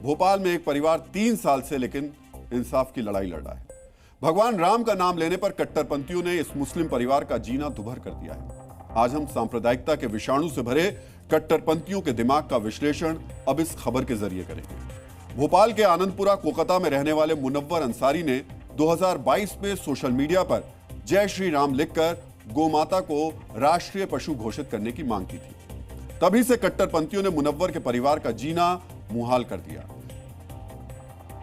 भोपाल में एक परिवार 3 साल से लेकिन इंसाफ की लड़ाई लड़ रहा है। भगवान राम का नाम लेने पर कट्टरपंथियों ने इस मुस्लिम परिवार का जीना दुभर कर दिया है। आज हम सांप्रदायिकता के विषाणु से भरे कट्टरपंथियों के दिमाग का विश्लेषण अब इस खबर के जरिए करेंगे। भोपाल के आनंदपुरा कोलकाता में रहने वाले मुनव्वर अंसारी ने 2022 में सोशल मीडिया पर जय श्री राम लिखकर गोमाता को राष्ट्रीय पशु घोषित करने की मांग की थी। तभी से कट्टरपंथियों ने मुनव्वर के परिवार का जीना मुहाल कर दिया।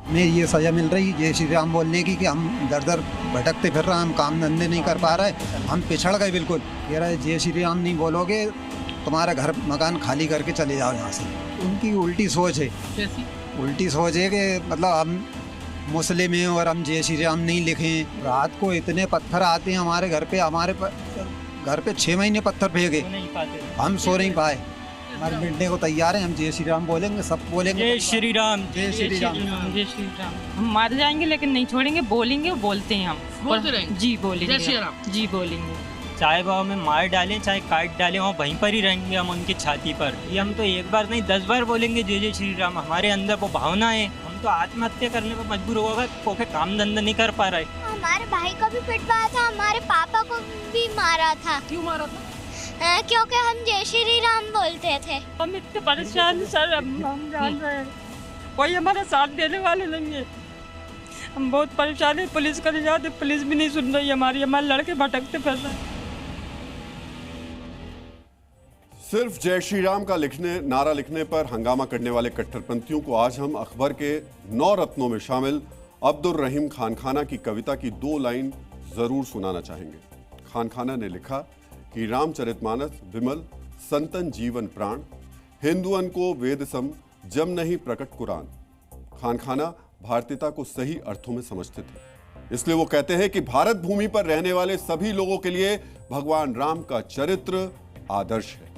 हमें ये सजा मिल रही जय श्री राम बोलने की कि हम दर दर भटकते फिर रहे हैं, हम काम धंधे नहीं कर पा रहे, हम पिछड़ गए बिल्कुल। कह रहे जय श्री राम नहीं बोलोगे तुम्हारा घर मकान खाली करके चले जाओ यहाँ से। उनकी उल्टी सोच है। कैसी उल्टी सोच है कि मतलब हम मुस्लिम हैं और हम जय श्री राम नहीं लिखें। रात को इतने पत्थर आते हैं हमारे घर पे, घर पे 6 महीने पत्थर फेंके, हम सो नहीं पाए। हमारे मिलने को तैयार हैं, हम जय श्री राम बोलेंगे, सब बोलेंगे जय श्री राम, जय श्री राम, जय श्री राम। हम मार जाएंगे लेकिन नहीं छोड़ेंगे, बोलेंगे, बोलते हैं हम, बोलते रहेंगे जी, बोलेंगे जय श्री राम जी, बोलेंगे। चाहे वो हमें मार डालें चाहे काट डालें, वहाँ वहीं पर ही रहेंगे हम उनकी छाती पर। ये हम तो एक बार नहीं 10 बार बोलेंगे जय जय श्री राम। हमारे अंदर वो भावना है, हम तो आत्महत्या करने पर मजबूर होगा क्योंकि काम धंधा नहीं कर पा रहे। हमारे भाई को भी पिटवाया था, हमारे पापा को भी मारा था। क्यों मारा था? क्योंकि हम जय श्री राम बोलते थे। हम इतने परेशान सर, हम जान रहे हैं कोई हमारा साथ देने वाले नहीं है। हम बहुत परेशान है, पुलिस का नहीं जाते, पुलिस भी नहीं सुन रही हमारी, हमारे लड़के भटकते फिर रहे। सिर्फ जय श्री राम का नारा लिखने पर हंगामा करने वाले कट्टरपंथियों को आज हम अखबार के 9 रत्नों में शामिल अब्दुल रहीम खानखाना की कविता की 2 लाइन जरूर सुनाना चाहेंगे। खानखाना ने लिखा कि रामचरितमानस विमल संतन जीवन प्राण, हिंदुअन को वेद सम जम नहीं प्रकट कुरान। खानखाना भारतीयता को सही अर्थों में समझते थे, इसलिए वो कहते हैं कि भारत भूमि पर रहने वाले सभी लोगों के लिए भगवान राम का चरित्र आदर्श है।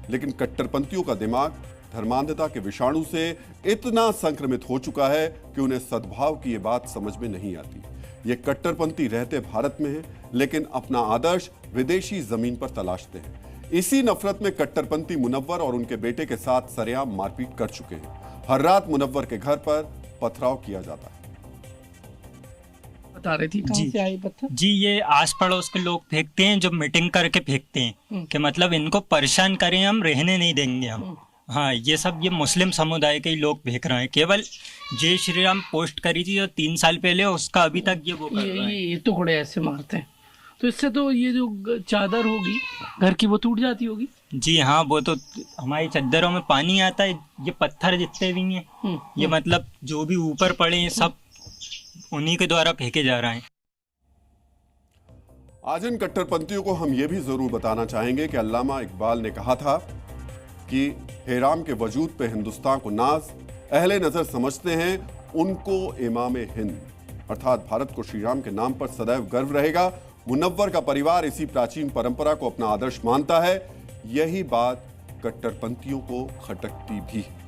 लेकिन कट्टरपंथियों का दिमाग धर्मांधता के विषाणु से इतना संक्रमित हो चुका है कि उन्हें सद्भाव की ये बात समझ में नहीं आती। ये कट्टरपंथी रहते भारत में हैं, लेकिन अपना आदर्श विदेशी जमीन पर तलाशते हैं। इसी नफरत में कट्टरपंथी मुनव्वर और उनके बेटे के साथ सरेआम मारपीट कर चुके हैं। हर रात मुनव्वर के घर पर पथराव किया जाता है। बता रही थी कहां से आई पत्थर? जी, ये आस पड़ोस के लोग फेंकते हैं, जो मीटिंग करके फेंकते हैं कि मतलब इनको परेशान करें, हम रहने नहीं देंगे हम। हाँ, ये सब ये मुस्लिम समुदाय के ही लोग फेंक रहे हैं। केवल जय श्री राम पोस्ट करी थी जो 3 साल पहले, उसका अभी तक ये वो कर रहा है। ये तो थोड़े ऐसे मारते हैं, तो इससे तो ये जो चादर होगी घर की वो टूट जाती होगी। जी हाँ, वो तो हमारी चद्दरों में पानी आता है। ये पत्थर जितने भी हैं ये मतलब जो भी ऊपर पड़े हैं सब उन्हीं के द्वारा फेंके जा रहे हैं। आज इन कट्टरपंथियों को हम ये भी जरूर बताना चाहेंगे कि अल्लामा इकबाल ने कहा था कि हे राम के वजूद पे हिंदुस्तान को नाज, अहले नजर समझते हैं उनको इमाम हिंद, अर्थात भारत को श्री राम के नाम पर सदैव गर्व रहेगा। मुनव्वर का परिवार इसी प्राचीन परंपरा को अपना आदर्श मानता है। यही बात कट्टरपंथियों को खटकती भी है।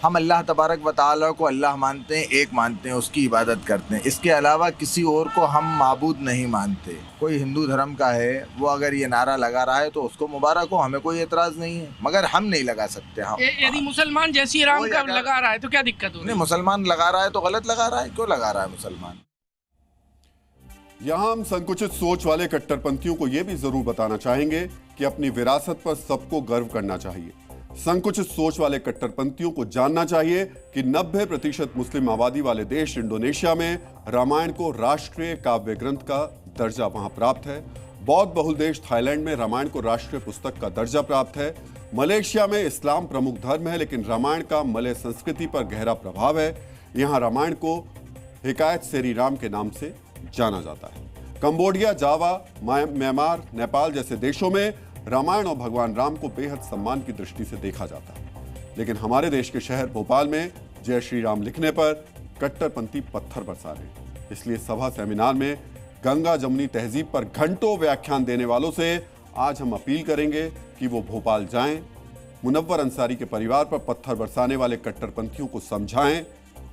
हम अल्लाह तबारक व तआला को अल्लाह मानते हैं, एक मानते हैं, उसकी इबादत करते हैं। इसके अलावा किसी और को हम माबूद नहीं मानते। कोई हिंदू धर्म का है, वो अगर ये नारा लगा रहा है तो उसको मुबारक हो, हमें कोई एतराज़ नहीं है, मगर हम नहीं लगा सकते। हम यदि मुसलमान जय श्री राम का लगा रहा है तो क्या दिक्कत होगी? मुसलमान लगा रहा है तो गलत लगा रहा है, क्यों लगा रहा है मुसलमान? यहां हम संकुचित सोच वाले कट्टरपंथियों को यह भी जरूर बताना चाहेंगे कि अपनी विरासत पर सबको गर्व करना चाहिए। संकुचित सोच वाले कट्टरपंथियों को जानना चाहिए कि 90% मुस्लिम आबादी वाले देश इंडोनेशिया में रामायण को राष्ट्रीय काव्य ग्रंथ का दर्जा वहां प्राप्त है। बौद्ध बहुल देश थाईलैंड में रामायण को राष्ट्रीय पुस्तक का दर्जा प्राप्त है। मलेशिया में इस्लाम प्रमुख धर्म है, लेकिन रामायण का मलय संस्कृति पर गहरा प्रभाव है। यहां रामायण को हिकायत सेरी राम के नाम से जाना जाता है। कंबोडिया, जावा, म्यांमार, नेपाल जैसे देशों में रामायण और भगवान राम को बेहद सम्मान की दृष्टि से देखा जाता है। लेकिन हमारे देश के शहर भोपाल में जय श्री राम लिखने पर कट्टरपंथी पत्थर बरसा रहे हैं। इसलिए सभा सेमिनार में गंगा जमुनी तहजीब पर घंटों व्याख्यान देने वालों से आज हम अपील करेंगे कि वो भोपाल जाएं, मुनव्वर अंसारी के परिवार पर पत्थर बरसाने वाले कट्टरपंथियों को समझाएं,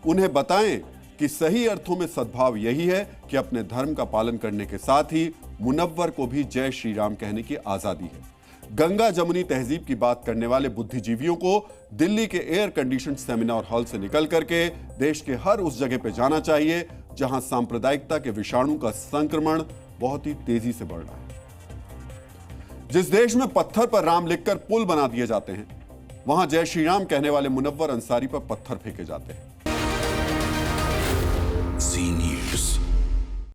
उन्हें बताएं कि सही अर्थों में सद्भाव यही है कि अपने धर्म का पालन करने के साथ ही मुनव्वर को भी जय श्री राम कहने की आजादी है। गंगा जमुनी तहजीब की बात करने वाले बुद्धिजीवियों को दिल्ली के एयर कंडीशन सेमिनार हॉल से निकल करके देश के हर उस जगह पे जाना चाहिए जहां सांप्रदायिकता के विषाणु का संक्रमण बहुत ही तेजी से बढ़ रहा है। जिस देश में पत्थर पर राम लिखकर पुल बना दिए जाते हैं, वहां जय श्री राम कहने वाले मुनव्वर अंसारी पर पत्थर फेंके जाते हैं। सी न्यूज़।